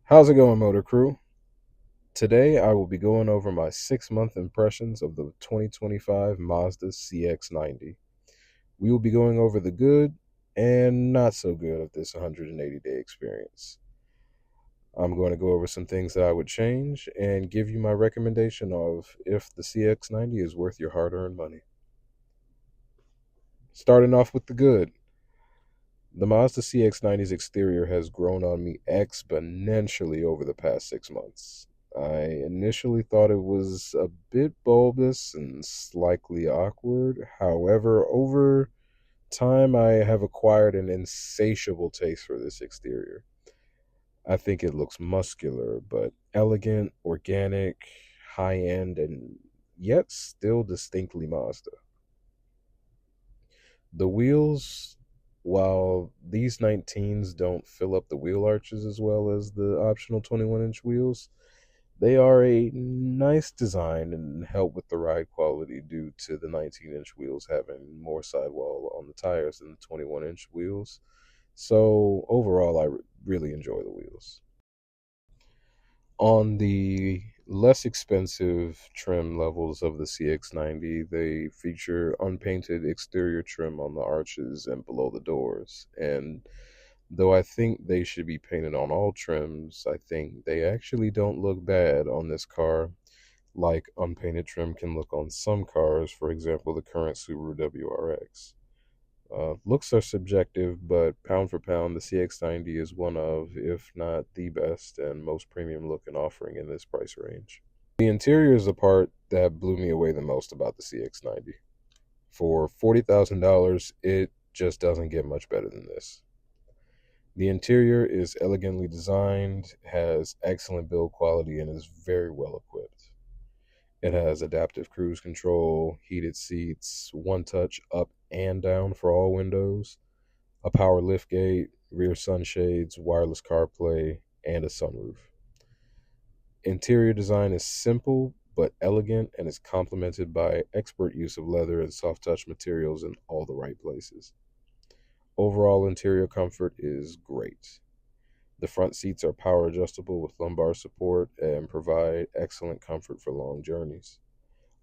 How's it going, Motor Crew? Today I will be going over my 6-month impressions of the 2025 Mazda CX-90. We will be going over the good and not so good of this 180-day experience. I'm going to go over some things that I would change and give you my recommendation of if the CX-90 is worth your hard-earned money. Starting off with the good. The Mazda CX-90's exterior has grown on me exponentially over the past 6 months. I initially thought it was a bit bulbous and slightly awkward. However, over time, I have acquired an insatiable taste for this exterior. I think it looks muscular, but elegant, organic, high end, and yet still distinctly Mazda. The wheels, while these 19s don't fill up the wheel arches as well as the optional 21-inch wheels, they are a nice design and help with the ride quality due to the 19-inch wheels having more sidewall on the tires than the 21-inch wheels. So overall, I really enjoy the wheels. On the less expensive trim levels of the CX-90, they feature unpainted exterior trim on the arches and below the doors. And though I think they should be painted on all trims, I think they actually don't look bad on this car, like unpainted trim can look on some cars, for example, the current Subaru WRX. Looks are subjective, but pound for pound, the CX-90 is one of, if not the best and most premium looking offering in this price range. The interior is the part that blew me away the most about the CX-90. For $40,000, it just doesn't get much better than this. The interior is elegantly designed, has excellent build quality, and is very well equipped. It has adaptive cruise control, heated seats, one touch up and down for all windows, a power liftgate, rear sunshades, wireless CarPlay, and a sunroof. Interior design is simple but elegant and is complemented by expert use of leather and soft touch materials in all the right places. Overall interior comfort is great. The front seats are power adjustable with lumbar support and provide excellent comfort for long journeys.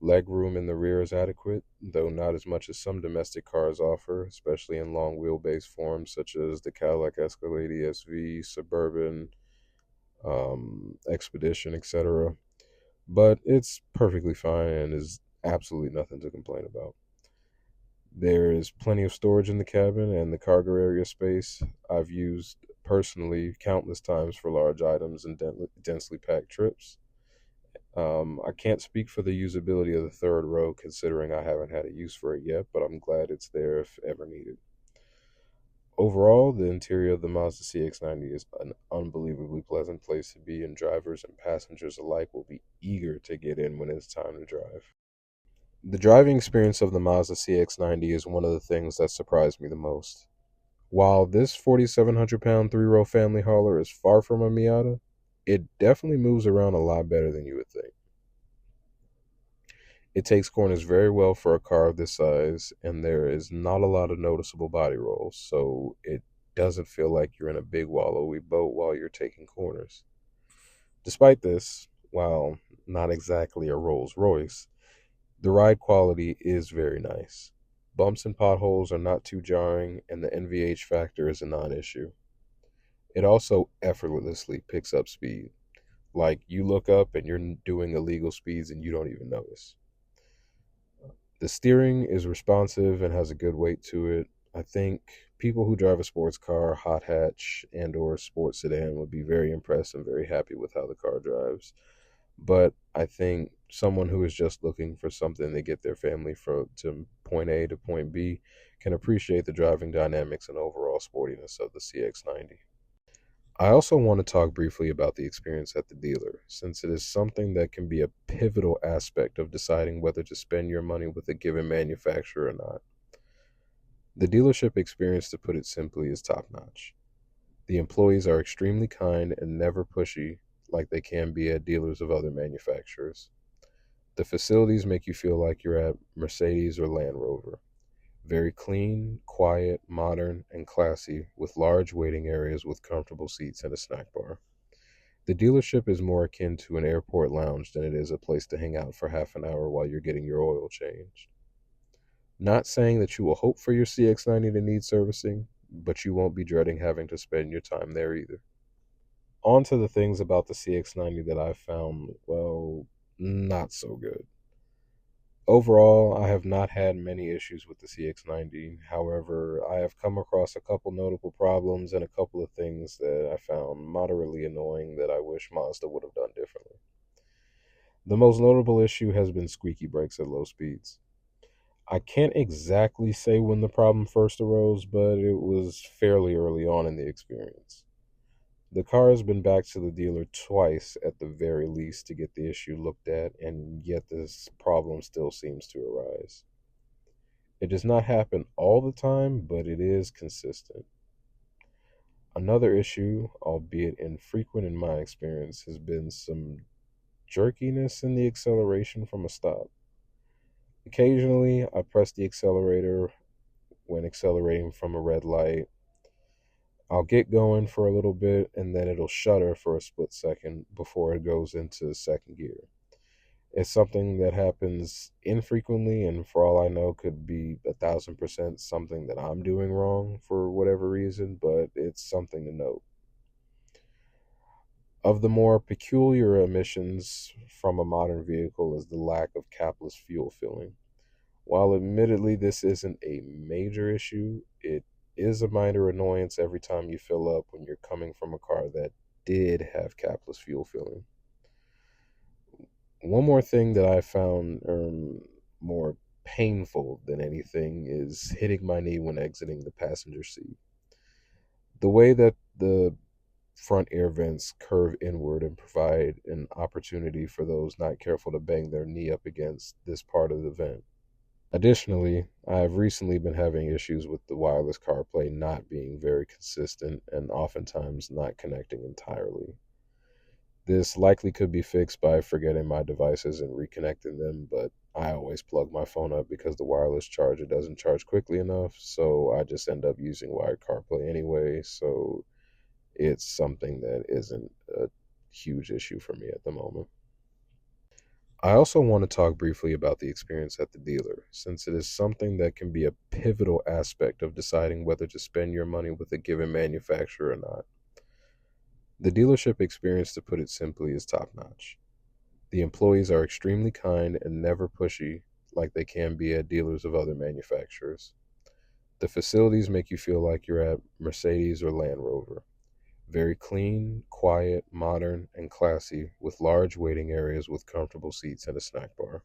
Leg room in the rear is adequate, though not as much as some domestic cars offer, especially in long wheelbase forms such as the Cadillac Escalade ESV, Suburban, Expedition, etc. But it's perfectly fine and is absolutely nothing to complain about. There is plenty of storage in the cabin and the cargo area space I've used personally countless times for large items and densely packed trips. I can't speak for the usability of the third row considering I haven't had a use for it yet, but I'm glad it's there if ever needed. Overall, the interior of the Mazda CX-90 is an unbelievably pleasant place to be, and drivers and passengers alike will be eager to get in when it's time to drive. The driving experience of the Mazda CX-90 is one of the things that surprised me the most. While this 4,700-pound three-row family hauler is far from a Miata, it definitely moves around a lot better than you would think. It takes corners very well for a car of this size, and there is not a lot of noticeable body rolls, so it doesn't feel like you're in a big wallowy boat while you're taking corners. Despite this, while not exactly a Rolls Royce, the ride quality is very nice. Bumps and potholes are not too jarring, and the NVH factor is a non issue. It also effortlessly picks up speed. Like you look up and you're doing illegal speeds and you don't even notice. The steering is responsive and has a good weight to it. I think people who drive a sports car, hot hatch, and or sports sedan would be very impressed and very happy with how the car drives. But I think someone who is just looking for something to get their family from to point A to point B can appreciate the driving dynamics and overall sportiness of the CX-90. I also want to talk briefly about the experience at the dealer, since it is something that can be a pivotal aspect of deciding whether to spend your money with a given manufacturer or not. The dealership experience, to put it simply, is top notch. The employees are extremely kind and never pushy like they can be at dealers of other manufacturers. The facilities make you feel like you're at Mercedes or Land Rover. Very clean, quiet, modern, and classy, with large waiting areas with comfortable seats and a snack bar. The dealership is more akin to an airport lounge than it is a place to hang out for half an hour while you're getting your oil changed. Not saying that you will hope for your CX-90 to need servicing, but you won't be dreading having to spend your time there either. On to the things about the CX-90 that I've found, well, not so good. Overall, I have not had many issues with the CX-90. However, I have come across a couple notable problems and a couple of things that I found moderately annoying that I wish Mazda would have done differently. The most notable issue has been squeaky brakes at low speeds. I can't exactly say when the problem first arose, but it was fairly early on in the experience. The car has been back to the dealer twice at the very least to get the issue looked at, and yet this problem still seems to arise. It does not happen all the time, but it is consistent. Another issue, albeit infrequent in my experience, has been some jerkiness in the acceleration from a stop. Occasionally, I press the accelerator when accelerating from a red light. I'll get going for a little bit and then it'll shudder for a split second before it goes into second gear. It's something that happens infrequently, and for all I know, could be 1,000% something that I'm doing wrong for whatever reason, but it's something to note. Of the more peculiar emissions from a modern vehicle is the lack of capless fuel filling. While admittedly this isn't a major issue, it is a minor annoyance every time you fill up when you're coming from a car that did have capless fuel filling. One more thing that I found more painful than anything is hitting my knee when exiting the passenger seat. The way that the front air vents curve inward and provide an opportunity for those not careful to bang their knee up against this part of the vent. Additionally, I have recently been having issues with the wireless CarPlay not being very consistent and oftentimes not connecting entirely. This likely could be fixed by forgetting my devices and reconnecting them, but I always plug my phone up because the wireless charger doesn't charge quickly enough, so I just end up using wired CarPlay anyway, so it's something that isn't a huge issue for me at the moment. I also want to talk briefly about the experience at the dealer, since it is something that can be a pivotal aspect of deciding whether to spend your money with a given manufacturer or not. The dealership experience, to put it simply, is top notch. The employees are extremely kind and never pushy like they can be at dealers of other manufacturers. The facilities make you feel like you're at Mercedes or Land Rover. Very clean, quiet, modern, and classy, with large waiting areas with comfortable seats and a snack bar.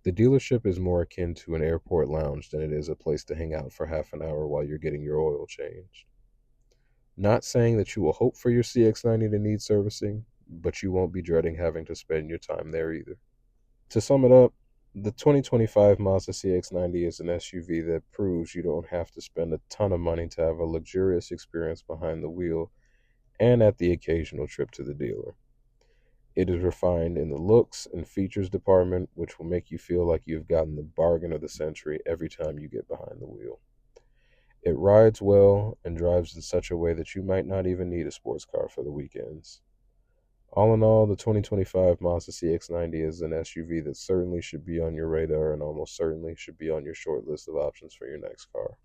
The dealership is more akin to an airport lounge than it is a place to hang out for half an hour while you're getting your oil changed. Not saying that you will hope for your CX-90 to need servicing, but you won't be dreading having to spend your time there either. To sum it up, the 2025 Mazda CX-90 is an SUV that proves you don't have to spend a ton of money to have a luxurious experience behind the wheel and at the occasional trip to the dealer. It is refined in the looks and features department, which will make you feel like you've gotten the bargain of the century every time you get behind the wheel. It rides well and drives in such a way that you might not even need a sports car for the weekends. All in all, the 2025 Mazda CX-90 is an SUV that certainly should be on your radar and almost certainly should be on your short list of options for your next car.